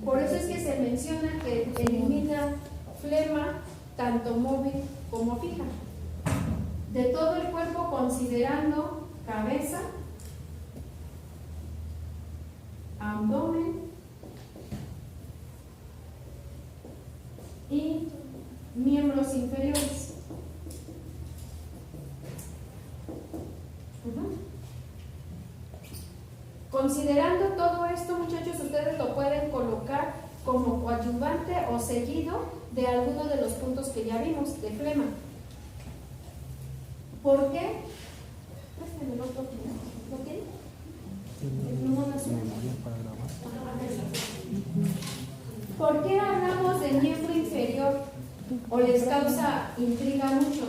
Por eso es que se menciona que elimina flema tanto móvil como fija. De todo el cuerpo considerando cabeza, abdomen y miembros inferiores. Considerando todo esto, muchachos, ustedes lo pueden colocar como coadyuvante o seguido de alguno de los puntos que ya vimos de flema. ¿Por qué? Préstame el otro. ¿Lo tiene? ¿Por qué hablamos de miembro inferior o les causa intriga a muchos?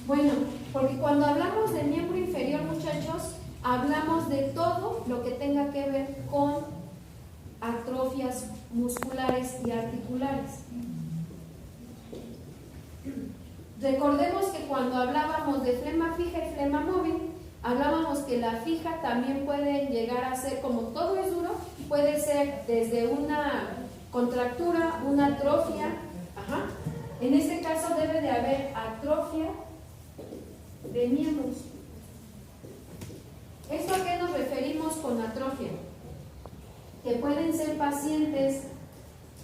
Bueno, porque cuando hablamos de miembro inferior, muchachos, hablamos de todo lo que tenga que ver con atrofias musculares y articulares. Recordemos que cuando hablábamos de flema fija y flema móvil, hablábamos que la fija también puede llegar a ser, como todo es duro, puede ser desde una contractura, una atrofia. En este caso debe de haber atrofia de miembros. ¿Esto a qué nos referimos con atrofia? Que pueden ser pacientes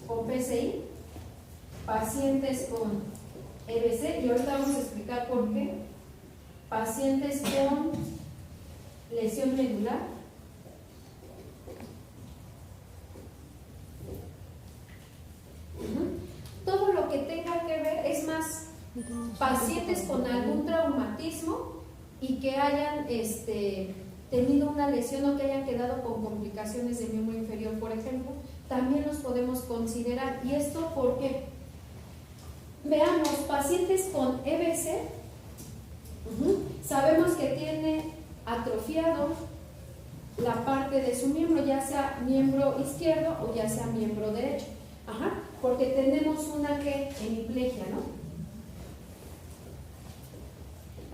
con PCI, pacientes con EBC, y ahorita vamos a explicar por qué, pacientes con lesión medular, todo lo que tenga que ver, es más, pacientes con algún traumatismo y que hayan tenido una lesión o que hayan quedado con complicaciones de miembro inferior, por ejemplo, también los podemos considerar. ¿Y esto por qué? Veamos, pacientes con EBC, sabemos que tiene atrofiado la parte de su miembro, ya sea miembro izquierdo o ya sea miembro derecho, porque tenemos una hemiplegia, ¿no?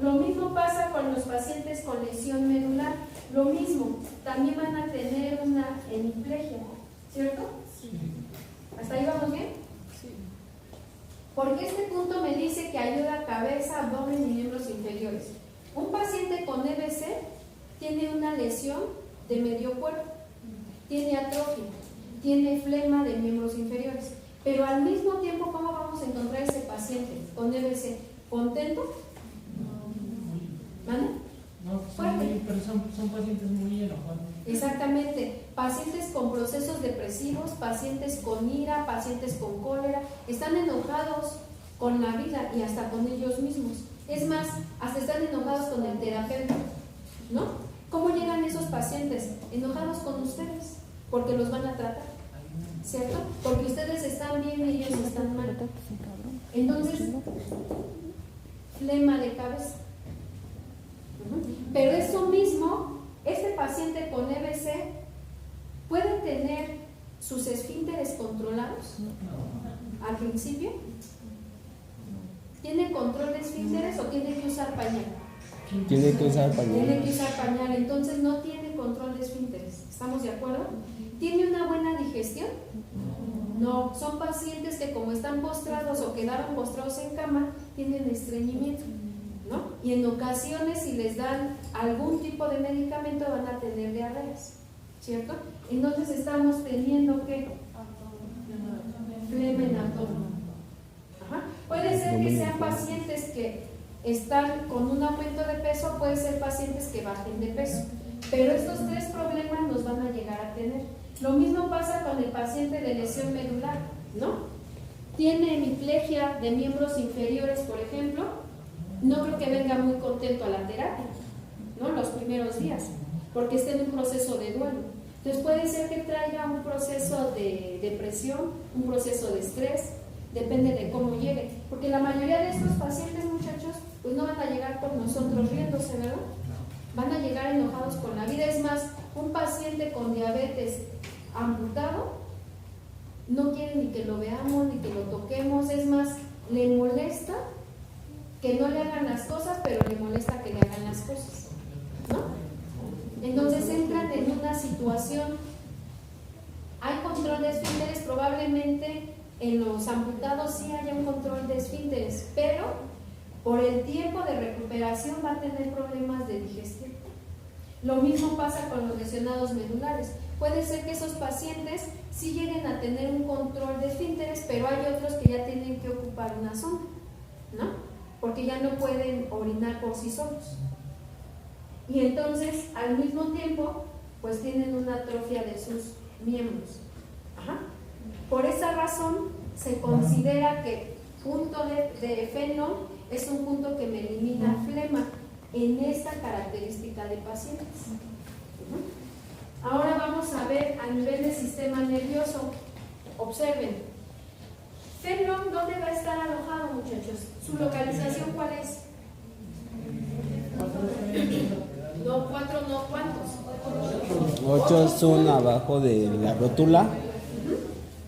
Lo mismo pasa con los pacientes con lesión medular, lo mismo, también van a tener una hemiplegia, ¿cierto? Sí. ¿Hasta ahí vamos bien? Sí. Porque este punto me dice que ayuda a cabeza, abdomen y miembros inferiores. Un paciente con EBC tiene una lesión de medio cuerpo, tiene atrofia, tiene flema de miembros inferiores, pero al mismo tiempo, ¿cómo vamos a encontrar ese paciente con EBC? ¿Contento? ¿Vale? No, pero son pacientes muy enojados. Exactamente, pacientes con procesos depresivos, pacientes con ira, pacientes con cólera, están enojados con la vida y hasta con ellos mismos. Es más, hasta están enojados con el terapeuta, ¿no? ¿Cómo llegan esos pacientes? Enojados con ustedes, porque los van a tratar, ¿cierto? Porque ustedes están bien y ellos están mal. Entonces, flema de cabeza. Pero eso mismo, este paciente con EBC puede tener sus esfínteres controlados al principio. ¿Tiene control de esfínteres o tiene que usar pañal? Tiene que usar pañal. Tiene que usar pañal, entonces no tiene control de esfínteres. ¿Estamos de acuerdo? ¿Tiene una buena digestión? No, son pacientes que como están postrados o quedaron postrados en cama, tienen estreñimiento, ¿no? Y en ocasiones, si les dan algún tipo de medicamento, van a tener diarreas, ¿cierto? Entonces estamos teniendo que flema en abdomen. Puede ser que sean pacientes que están con un aumento de peso, puede ser pacientes que bajen de peso, pero estos tres problemas los van a llegar a tener. Lo mismo pasa con el paciente de lesión medular, ¿no? Tiene hemiplegia de miembros inferiores, por ejemplo, no creo que venga muy contento a la terapia, ¿no? Los primeros días, porque está en un proceso de duelo. Entonces puede ser que traiga un proceso de depresión, un proceso de estrés, depende de cómo llegue, porque la mayoría de estos pacientes, muchachos, pues no van a llegar por nosotros riéndose, ¿verdad? Van a llegar enojados con la vida. Es más, un paciente con diabetes amputado no quiere ni que lo veamos, ni que lo toquemos, es más, le molesta que no le hagan las cosas, pero le molesta que le hagan las cosas, ¿no? Entonces entran en una situación control de esfínteres, probablemente en los amputados sí haya un control de esfínteres, pero por el tiempo de recuperación va a tener problemas de digestión. Lo mismo pasa con los lesionados medulares. Puede ser que esos pacientes sí lleguen a tener un control de esfínteres, pero hay otros que ya tienen que ocupar una sonda, ¿no? Porque ya no pueden orinar por sí solos. Y entonces, al mismo tiempo, pues tienen una atrofia de sus miembros. Ajá. Por esa razón, se considera que punto de Fenlon es un punto que me elimina flema en esta característica de pacientes. Ahora vamos a ver a nivel del sistema nervioso. Observen. Fenlon, ¿dónde va a estar alojado, muchachos? ¿Su localización cuál es? No, 4 no, ¿cuántos? 8 son abajo de la rótula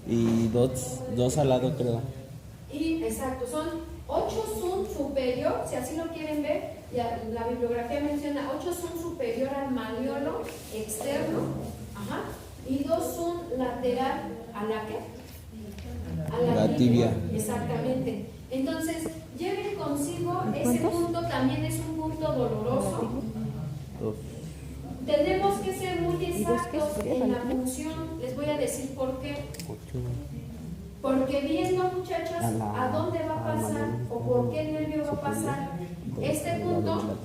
y dos al lado, creo. Y exacto, son 8 zoom superior, si así lo quieren ver, ya la bibliografía menciona 8 zoom superior al malleolo externo, ajá, y 2 zoom lateral a la ¿qué? A la tibia. Exactamente. Entonces, lleven consigo ese punto, también es un punto doloroso. Tenemos que ser muy exactos en la función. Les voy a decir por qué. Porque viendo, muchachos, a dónde va a pasar o por qué nervio va a pasar este punto,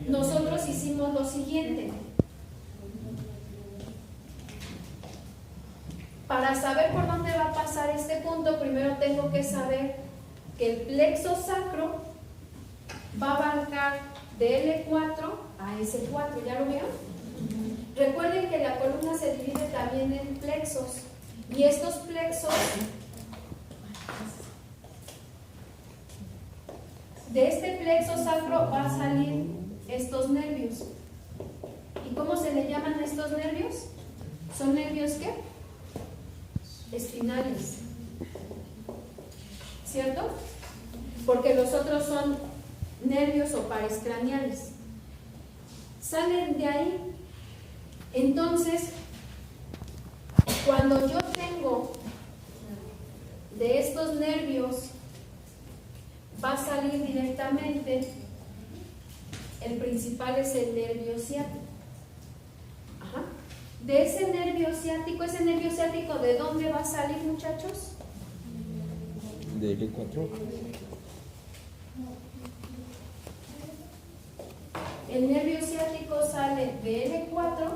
nosotros hicimos lo siguiente. Para saber por dónde va a pasar este punto, primero tengo que saber que el plexo sacro va a abarcar de L4 a S4, ¿ya lo vieron? Recuerden que la columna se divide también en plexos y estos plexos, de este plexo sacro va a salir estos nervios. ¿Y cómo se le llaman a estos nervios? ¿Son nervios qué? Espinales, ¿cierto? Porque los otros son nervios o pares craneales. Salen de ahí. Entonces, cuando yo tengo de estos nervios, va a salir directamente, el principal es el nervio ciático. Ajá. De ese nervio ciático, ¿de dónde va a salir, muchachos? De L4. El nervio ciático sale de L4,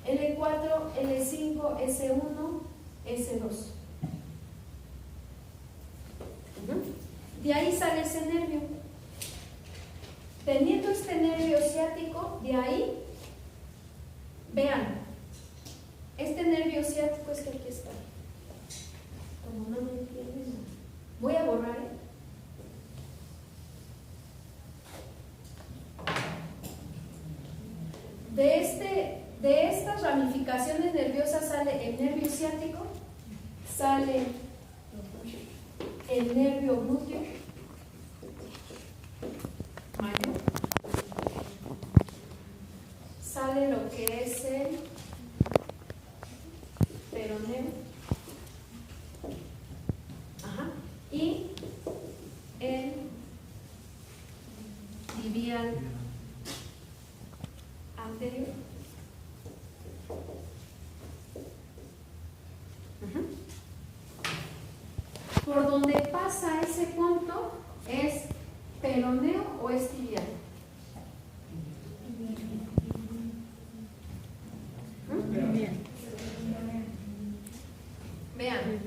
L5, S1, S2. De ahí sale ese nervio. Teniendo este nervio ciático, de ahí, vean, este nervio ciático es que aquí está. Como no me entienden, voy a borrar, ¿eh? De estas ramificaciones nerviosas sale el nervio ciático, sale el nervio glúteo mayor, sale lo que es el peroneo, ajá, y el tibial anterior. Por donde pasa ese punto es peroneo o es tibial. Vean.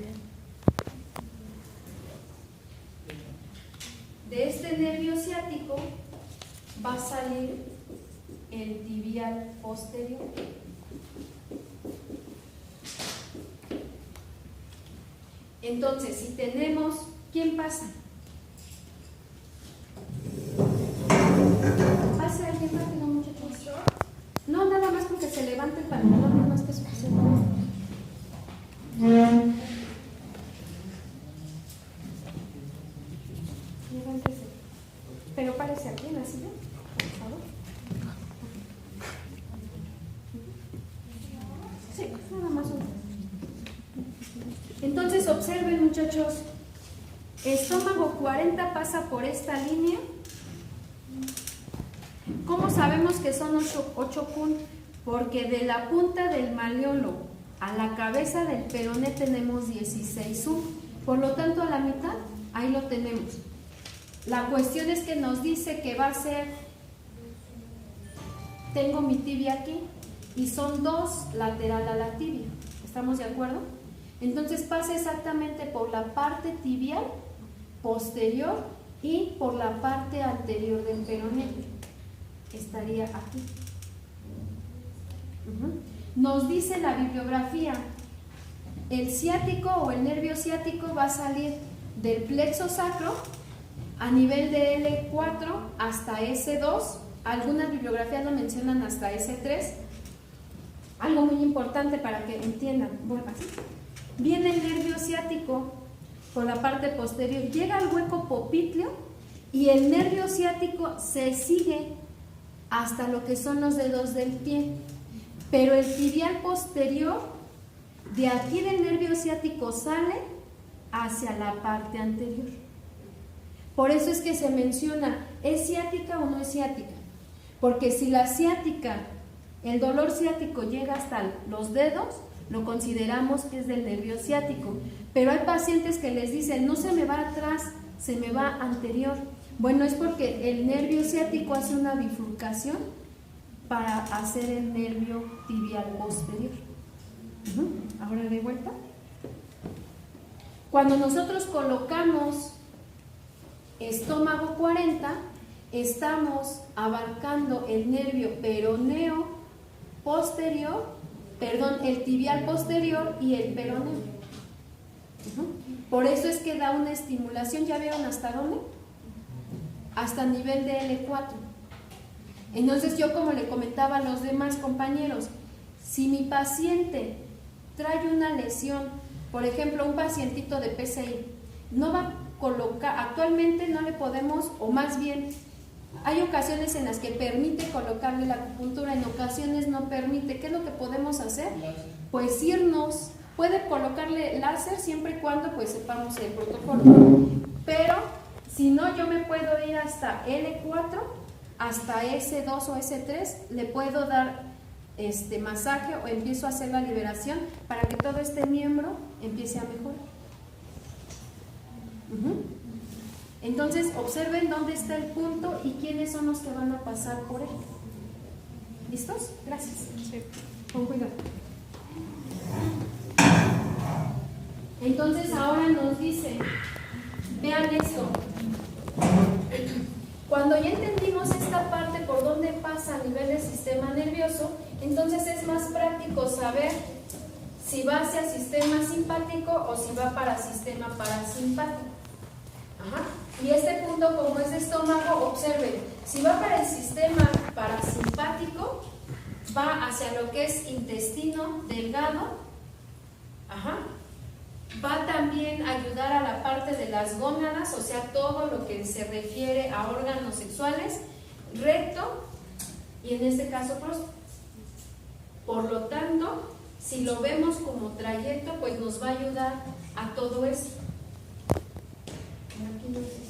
De este nervio ciático va a salir el tibial posterior. Entonces, si tenemos, ¿quién pasa? ¿Pasa alguien rápido, muchachos? No, nada más porque se levanta el pantalón, no más que suficiente. Levántese. Pero parece aquí en la silla, por favor. muchachos, estómago 40 pasa por esta línea. ¿Cómo sabemos que son 8 puntos? Porque de la punta del malleolo a la cabeza del peroné tenemos 16 sub. Por lo tanto, a la mitad, ahí lo tenemos. La cuestión es que nos dice que va a ser, tengo mi tibia aquí, y son 2 lateral a la tibia. ¿Estamos de acuerdo? Entonces pasa exactamente por la parte tibial posterior y por la parte anterior del peroné. Estaría aquí. Nos dice la bibliografía, el ciático o el nervio ciático va a salir del plexo sacro a nivel de L4 hasta S2. Algunas bibliografías lo mencionan hasta S3. Algo muy importante para que entiendan. Bueno, así. Viene el nervio ciático por la parte posterior, llega al hueco popliteo y el nervio ciático se sigue hasta lo que son los dedos del pie. Pero el tibial posterior, de aquí del nervio ciático sale hacia la parte anterior. Por eso es que se menciona, ¿es ciática o no es ciática? Porque si la ciática, el dolor ciático llega hasta los dedos, lo consideramos que es del nervio ciático. Pero hay pacientes que les dicen, no se me va atrás, se me va anterior. Bueno, es porque el nervio ciático hace una bifurcación para hacer el nervio tibial posterior. Ahora de vuelta. Cuando nosotros colocamos estómago 40, estamos abarcando el nervio peroneo posterior, perdón, el tibial posterior y el peroneo. Por eso es que da una estimulación. ¿Ya vieron hasta dónde? Hasta nivel de L4. Entonces yo, como le comentaba a los demás compañeros, si mi paciente trae una lesión, por ejemplo un pacientito de PCI, no va a colocar, actualmente no le podemos, o más bien hay ocasiones en las que permite colocarle la acupuntura, en ocasiones no permite. ¿Qué es lo que podemos hacer? Pues irnos, puede colocarle láser siempre y cuando pues sepamos el protocolo, pero si no, yo me puedo ir hasta L4, hasta S2 o S3, le puedo dar masaje o empiezo a hacer la liberación para que todo este miembro empiece a mejorar. Entonces observen dónde está el punto y quiénes son los que van a pasar por él. ¿Listos? Gracias. Sí. Con cuidado. Entonces ahora nos dice, vean esto. Cuando ya entendimos esta parte por dónde pasa a nivel del sistema nervioso, entonces es más práctico saber si va hacia sistema simpático o si va para sistema parasimpático. Y este punto, como es de estómago, observen, si va para el sistema parasimpático, va hacia lo que es intestino delgado, va también a ayudar a la parte de las gónadas, o sea, todo lo que se refiere a órganos sexuales, recto y en este caso próstata. Por lo tanto, si lo vemos como trayecto, pues nos va a ayudar a todo eso. Aquí no sé,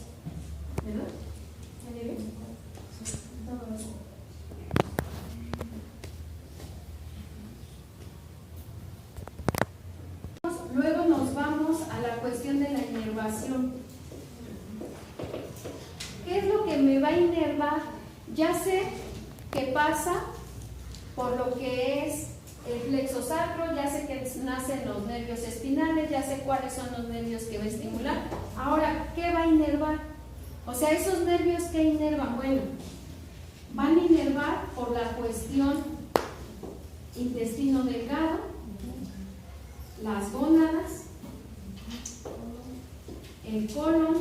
¿verdad? ¿Sale bien? Todo eso. Luego nos vamos a la cuestión de la inervación. ¿Qué es lo que me va a inervar? Ya sé que pasa por lo que es el plexo sacro, ya sé que nacen los nervios espinales, ya sé cuáles son los nervios que va a estimular. Ahora, ¿qué va a inervar? O sea, esos nervios que inervan, bueno, van a inervar por la cuestión intestino delgado, las gónadas, el colon,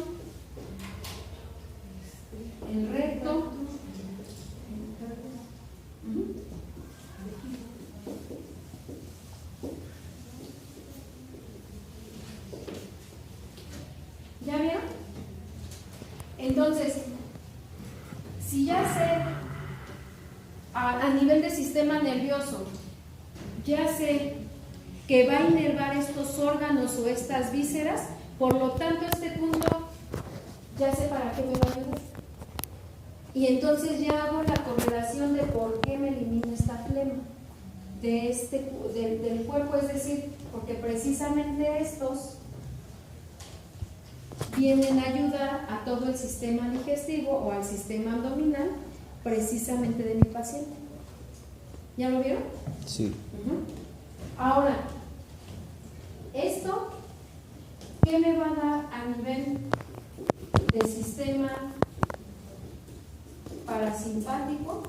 el recto. ¿Ya vieron? Entonces, si ya sé a nivel del sistema nervioso, ya sé que va a inervar estos órganos o estas vísceras, Por lo tanto, este punto ya sé para qué me va a ayudar. Y entonces ya hago la correlación de por qué me elimina esta flema del cuerpo, es decir, porque precisamente estos vienen a ayudar a todo el sistema digestivo o al sistema abdominal precisamente de mi paciente. ¿Ya lo vieron? Sí. Ahora, esto, ¿qué me va a dar a nivel del sistema parasimpático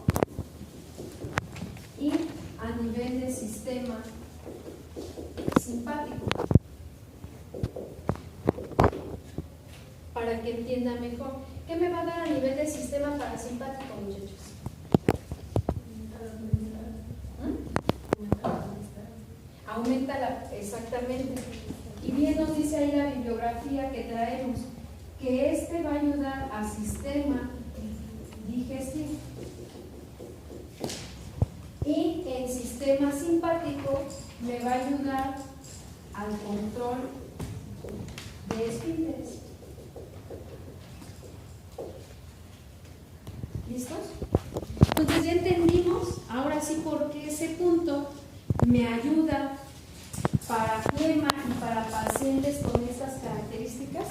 y a nivel del sistema simpático? Para que entienda mejor. ¿Qué me va a dar a nivel del sistema parasimpático, muchachos? Exactamente. Y bien nos dice ahí la bibliografía que traemos, que este va a ayudar al sistema digestivo. Y el sistema simpático me va a ayudar al control de esfínteres. ¿Listos? Entonces ya entendimos, ahora sí, por qué ese punto me ayuda para flema y para pacientes con estas características.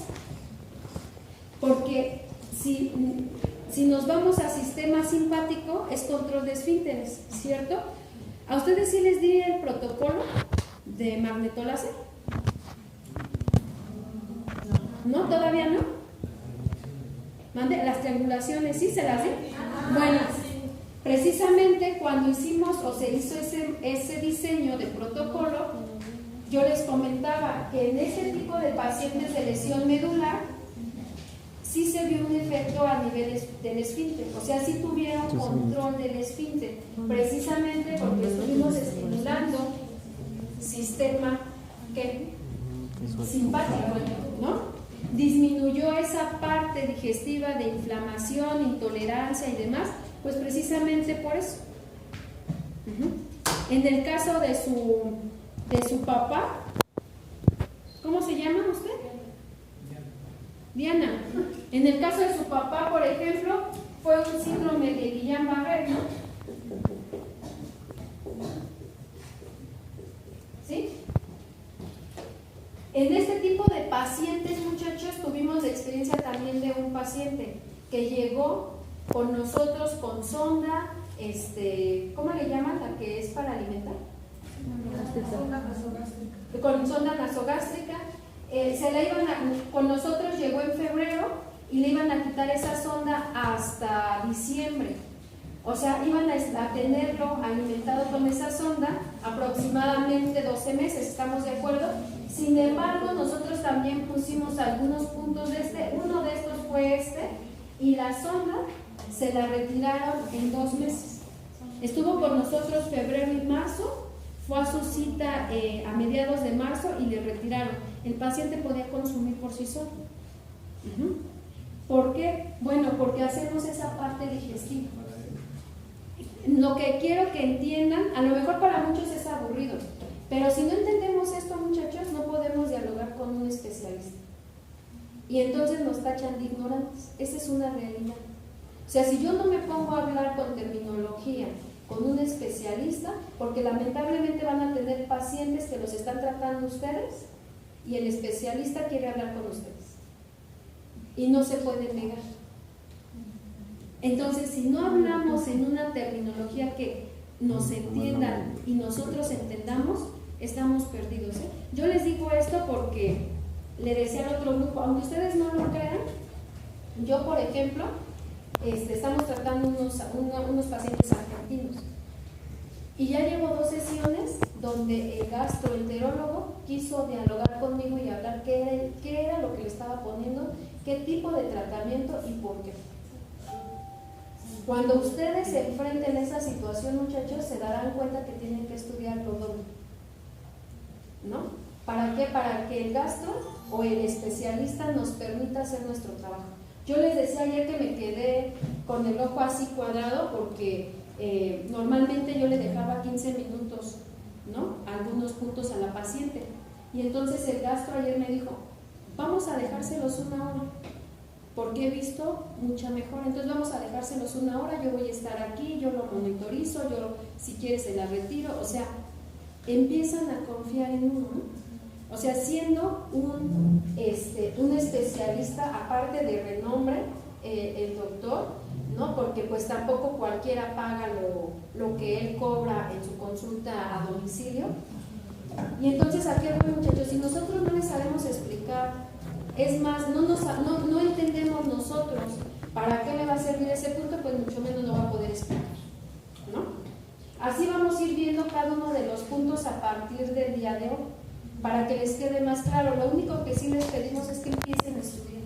Porque si nos vamos a sistema simpático, es control de esfínteres, ¿cierto? ¿A ustedes sí les di el protocolo de magnetoláser? ¿No? ¿Todavía no? ¿Mande? Las triangulaciones, ¿sí se las di? Bueno, precisamente cuando hicimos o se hizo ese diseño de protocolo, yo les comentaba que en ese tipo de pacientes de lesión medular sí se vio un efecto a nivel del esfínter, o sea, sí tuvieron control del esfínter, precisamente porque estuvimos estimulando sistema simpático, ¿no? Disminuyó esa parte digestiva de inflamación, intolerancia y demás, pues precisamente por eso. En el caso de su papá, ¿cómo se llama usted? Diana. En el caso de su papá, por ejemplo, fue un síndrome de Guillain-Barré, ¿no? ¿Sí? En este tipo de pacientes, muchachos, tuvimos la experiencia también de un paciente que llegó con nosotros con sonda, ¿cómo le llaman? La que es para alimentar. Con sonda nasogástrica. Con nosotros llegó en febrero y le iban a quitar esa sonda hasta diciembre. O sea, iban a tenerlo alimentado con esa sonda aproximadamente 12 meses, ¿estamos de acuerdo? Sin embargo, nosotros también pusimos algunos puntos uno de estos fue y la sonda se la retiraron en 2 meses. Estuvo con nosotros febrero y marzo, fue a su cita a mediados de marzo y le retiraron. El paciente podía consumir por sí solo. ¿Por qué? Bueno, porque hacemos esa parte digestiva. Lo que quiero que entiendan, a lo mejor para muchos es aburrido, pero si no entendemos esto, muchachos, no podemos dialogar con un especialista. Y entonces nos tachan de ignorantes. Esa es una realidad. O sea, si yo no me pongo a hablar con terminología, con un especialista, porque lamentablemente van a tener pacientes que los están tratando ustedes y el especialista quiere hablar con ustedes. Y no se puede negar. Entonces, si no hablamos en una terminología que nos entiendan y nosotros entendamos, estamos perdidos, ¿eh? Yo les digo esto porque le decía al otro grupo, aunque ustedes no lo crean, yo, por ejemplo, estamos tratando unos pacientes argentinos y ya llevo 2 sesiones donde el gastroenterólogo quiso dialogar conmigo y hablar qué era lo que le estaba poniendo, qué tipo de tratamiento y por qué. Cuando ustedes se enfrenten a esa situación, muchachos, se darán cuenta que tienen que estudiarlo doble, ¿no? ¿Para qué? Para que el gastro o el especialista nos permita hacer nuestro trabajo. Yo les decía ayer que me quedé con el ojo así cuadrado porque normalmente yo le dejaba 15 minutos, ¿no? Algunos puntos a la paciente. Y entonces el gastro ayer me dijo, vamos a dejárselos una hora, porque he visto mucha mejora. Entonces vamos a dejárselos una hora, yo voy a estar aquí, yo lo monitorizo, yo si quieres se la retiro, o sea, empiezan a confiar en uno, ¿no? O sea, siendo un especialista, aparte de renombre, el doctor, ¿no? Porque pues tampoco cualquiera paga lo que él cobra en su consulta a domicilio. Y entonces, ¿a qué voy, muchachos? Si nosotros no les sabemos explicar, es más, no entendemos nosotros para qué le va a servir ese punto, pues mucho menos no va a poder explicar, ¿no? Así vamos a ir viendo cada uno de los puntos a partir del día de hoy, para que les quede más claro. Lo único que sí les pedimos es que empiecen a estudiar.